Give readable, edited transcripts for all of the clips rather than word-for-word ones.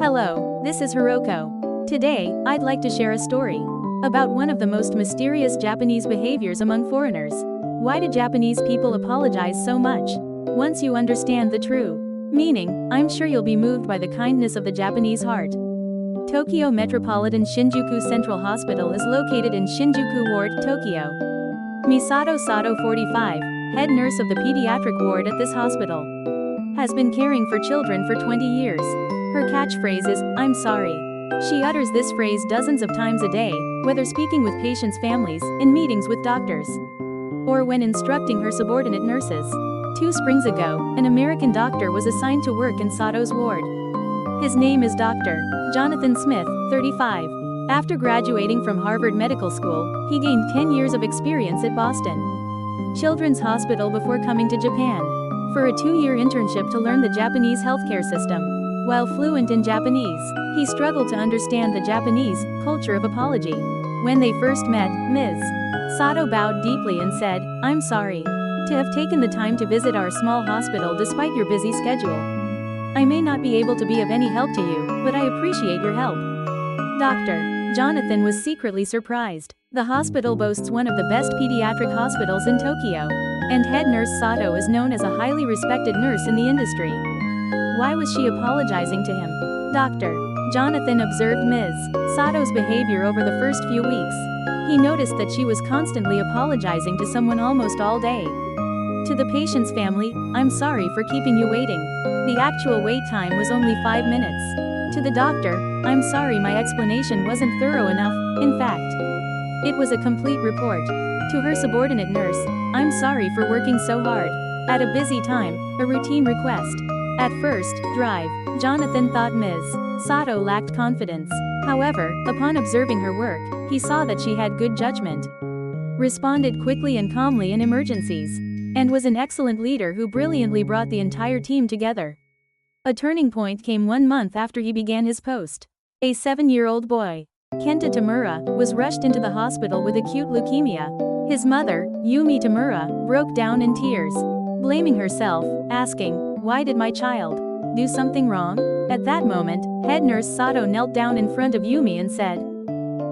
Hello, this is Hiroko. Today, I'd like to share a story about one of the most mysterious Japanese behaviors among foreigners. Why do Japanese people apologize so much? Once you understand the true meaning, I'm sure you'll be moved by the kindness of the Japanese heart. Tokyo Metropolitan Shinjuku Central Hospital is located in Shinjuku Ward, Tokyo. Misato Sato, 45, head nurse of the pediatric ward at this hospital, has been caring for children for 20 years. Her catchphrase is, "I'm sorry." She utters this phrase dozens of times a day, whether speaking with patients' families, in meetings with doctors, or when instructing her subordinate nurses. 2 springs ago, an American doctor was assigned to work in Sato's ward. His name is Dr. Jonathan Smith, 35. After graduating from Harvard Medical School, he gained 10 years of experience at Boston Children's Hospital before coming to Japan for a 2-year internship to learn the Japanese healthcare system. While fluent in Japanese, he struggled to understand the Japanese culture of apology. When they first met, Ms. Sato bowed deeply and said, "I'm sorry to have taken the time to visit our small hospital despite your busy schedule. I may not be able to be of any help to you, but I appreciate your help." Dr. Jonathan was secretly surprised. The hospital boasts one of the best pediatric hospitals in Tokyo, and head nurse Sato is known as a highly respected nurse in the industry. Why was she apologizing to him? Dr. Jonathan observed Ms. Sato's behavior over the first few weeks. He noticed that she was constantly apologizing to someone almost all day. To the patient's family, "I'm sorry for keeping you waiting. The actual wait time was only 5 minutes." To the doctor, "I'm sorry my explanation wasn't thorough enough, in fact, it was a complete report." To her subordinate nurse, "I'm sorry for working so hard at a busy time," a routine request. At first, Jonathan thought Ms. Sato lacked confidence. However, upon observing her work, he saw that she had good judgment, responded quickly and calmly in emergencies, and was an excellent leader who brilliantly brought the entire team together. A turning point came 1 month after he began his post. A 7-year-old boy, Kenta Tamura, was rushed into the hospital with acute leukemia. His mother, Yumi Tamura, broke down in tears, blaming herself, asking, "Why did my child do something wrong?" At that moment, head nurse Sato knelt down in front of Yumi and said,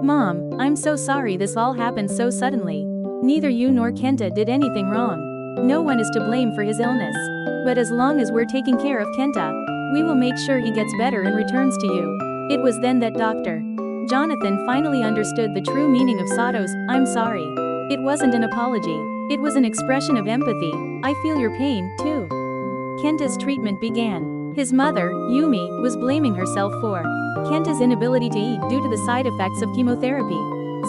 "Mom, I'm so sorry this all happened so suddenly. Neither you nor Kenta did anything wrong. No one is to blame for his illness. But as long as we're taking care of Kenta, we will make sure he gets better and returns to you." It was then that Dr. Jonathan finally understood the true meaning of Sato's, "I'm sorry." It wasn't an apology. It was an expression of empathy. "I feel your pain, too." Kenta's treatment began. His mother, Yumi, was blaming herself for Kenta's inability to eat due to the side effects of chemotherapy.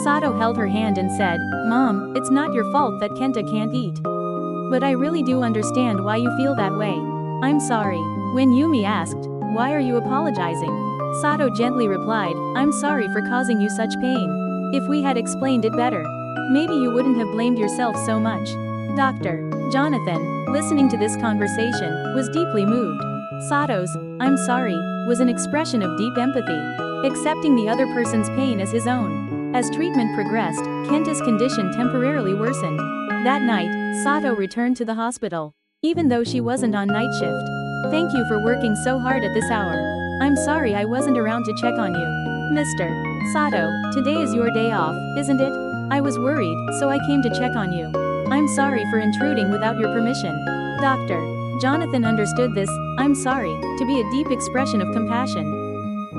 Sato held her hand and said, "Mom, it's not your fault that Kenta can't eat. But I really do understand why you feel that way. I'm sorry." When Yumi asked, "Why are you apologizing?" Sato gently replied, "I'm sorry for causing you such pain. If we had explained it better, maybe you wouldn't have blamed yourself so much." Dr. Jonathan, listening to this conversation, was deeply moved. Sato's, "I'm sorry," was an expression of deep empathy, accepting the other person's pain as his own. As treatment progressed, Kenta's condition temporarily worsened. That night, Sato returned to the hospital, even though she wasn't on night shift. "Thank you for working so hard at this hour. I'm sorry I wasn't around to check on you. Mr. Sato, today is your day off, isn't it? I was worried, so I came to check on you. I'm sorry for intruding without your permission." Dr. Jonathan understood this, "I'm sorry," to be a deep expression of compassion.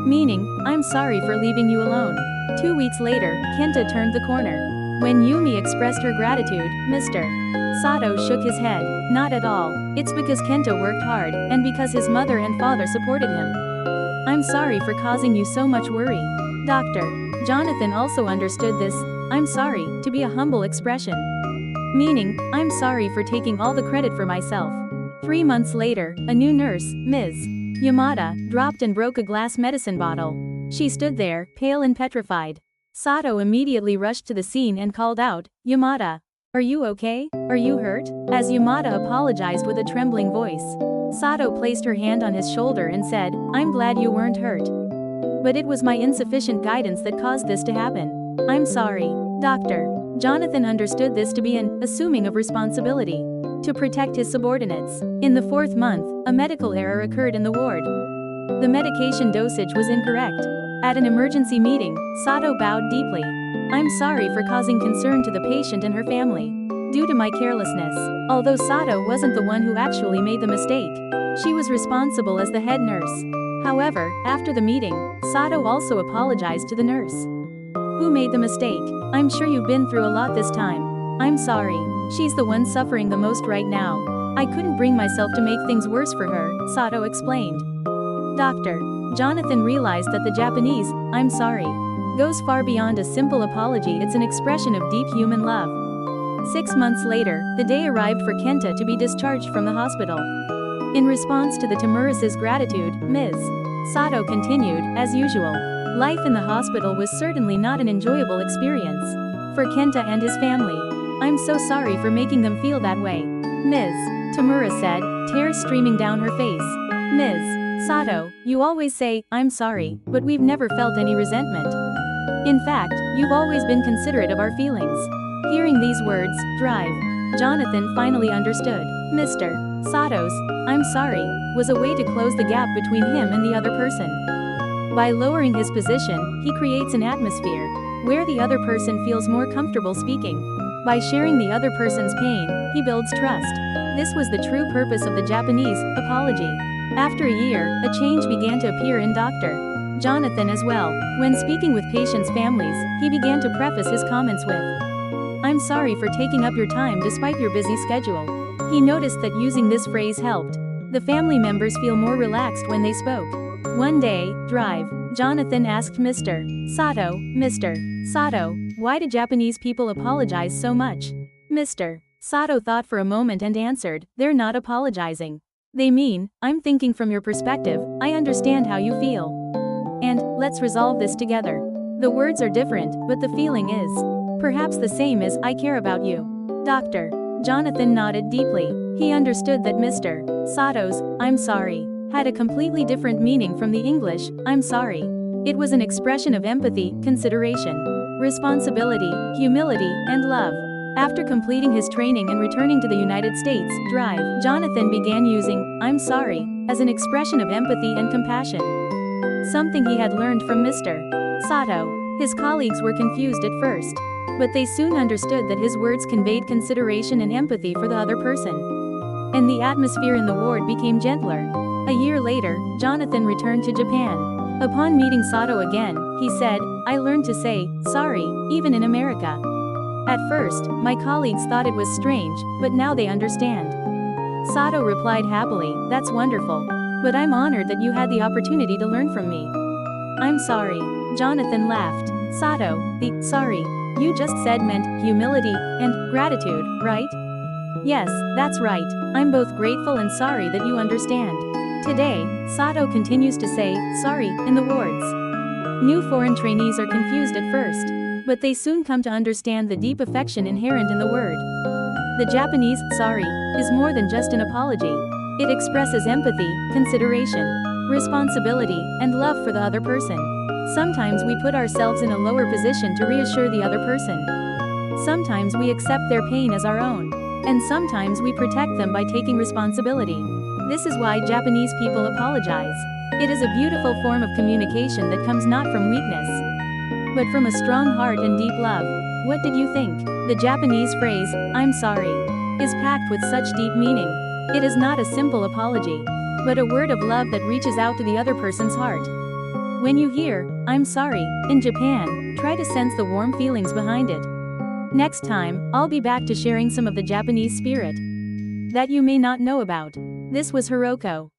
Meaning, "I'm sorry for leaving you alone." 2 weeks later, Kenta turned the corner. When Yumi expressed her gratitude, Mr. Sato shook his head, "Not at all. It's because Kenta worked hard, and because his mother and father supported him. I'm sorry for causing you so much worry." Dr. Jonathan also understood this, "I'm sorry," to be a humble expression. Meaning, "I'm sorry for taking all the credit for myself." 3 months later, a new nurse, Ms. Yamada, dropped and broke a glass medicine bottle. She stood there, pale and petrified. Sato immediately rushed to the scene and called out, "Yamada, are you okay? Are you hurt?" As Yamada apologized with a trembling voice, Sato placed her hand on his shoulder and said, "I'm glad you weren't hurt. But it was my insufficient guidance that caused this to happen. I'm sorry." Dr. Jonathan understood this to be an assuming of responsibility to protect his subordinates. In the 4th month, a medical error occurred in the ward. The medication dosage was incorrect. At an emergency meeting, Sato bowed deeply. "I'm sorry for causing concern to the patient and her family. Due to my carelessness." Although Sato wasn't the one who actually made the mistake, she was responsible as the head nurse. However, after the meeting, Sato also apologized to the nurse. "Who made the mistake? I'm sure you've been through a lot this time. I'm sorry. She's the one suffering the most right now. I couldn't bring myself to make things worse for her," Sato explained. Dr. Jonathan realized that the Japanese "I'm sorry" goes far beyond a simple apology. It's an expression of deep human love. 6 months later, the day arrived for Kenta to be discharged from the hospital. In response to the Tamura's gratitude, Ms. Sato continued, as usual. Life in the hospital was certainly not an enjoyable experience for Kenta and his family. "I'm so sorry for making them feel that way," Ms. Tamura said, tears streaming down her face. "Ms. Sato, you always say, 'I'm sorry,' but we've never felt any resentment. In fact, you've always been considerate of our feelings." Hearing these words, Drive, Jonathan finally understood. Mr. Sato's "I'm sorry" was a way to close the gap between him and the other person. By lowering his position, he creates an atmosphere where the other person feels more comfortable speaking. By sharing the other person's pain, he builds trust. This was the true purpose of the Japanese apology. After a year, a change began to appear in Dr. Jonathan as well. When speaking with patients' families, he began to preface his comments with, "I'm sorry for taking up your time despite your busy schedule." He noticed that using this phrase helped the family members feel more relaxed when they spoke. One day, Drive, Jonathan asked Mr. Sato, "Why do Japanese people apologize so much?" Mr. Sato thought for a moment and answered, "They're not apologizing. They mean, 'I'm thinking from your perspective, I understand how you feel. And, let's resolve this together.' The words are different, but the feeling is perhaps the same as 'I care about you.'" Dr. Jonathan nodded deeply. He understood that Mr. Sato's "I'm sorry" had a completely different meaning from the English "I'm sorry." It was an expression of empathy, consideration, responsibility, humility, and love. After completing his training and returning to the United States, Drive, Jonathan began using "I'm sorry" as an expression of empathy and compassion. Something he had learned from Mr. Sato. His colleagues were confused at first, but they soon understood that his words conveyed consideration and empathy for the other person. And the atmosphere in the ward became gentler. A year later, Jonathan returned to Japan. Upon meeting Sato again, he said, "I learned to say sorry, even in America. At first, my colleagues thought it was strange, but now they understand." Sato replied happily, "That's wonderful. But I'm honored that you had the opportunity to learn from me." "I'm sorry." Jonathan laughed. "Sato, the sorry you just said meant humility and gratitude, right?" "Yes, that's right. I'm both grateful and sorry that you understand." Today, Sato continues to say sorry in the wards. New foreign trainees are confused at first, but they soon come to understand the deep affection inherent in the word. The Japanese sorry is more than just an apology. It expresses empathy, consideration, responsibility, and love for the other person. Sometimes we put ourselves in a lower position to reassure the other person. Sometimes we accept their pain as our own. And sometimes we protect them by taking responsibility. This is why Japanese people apologize. It is a beautiful form of communication that comes not from weakness, but from a strong heart and deep love. What did you think? The Japanese phrase, "I'm sorry," is packed with such deep meaning. It is not a simple apology, but a word of love that reaches out to the other person's heart. When you hear, "I'm sorry," in Japan, try to sense the warm feelings behind it. Next time, I'll be back to sharing some of the Japanese spirit that you may not know about. This was Hiroko.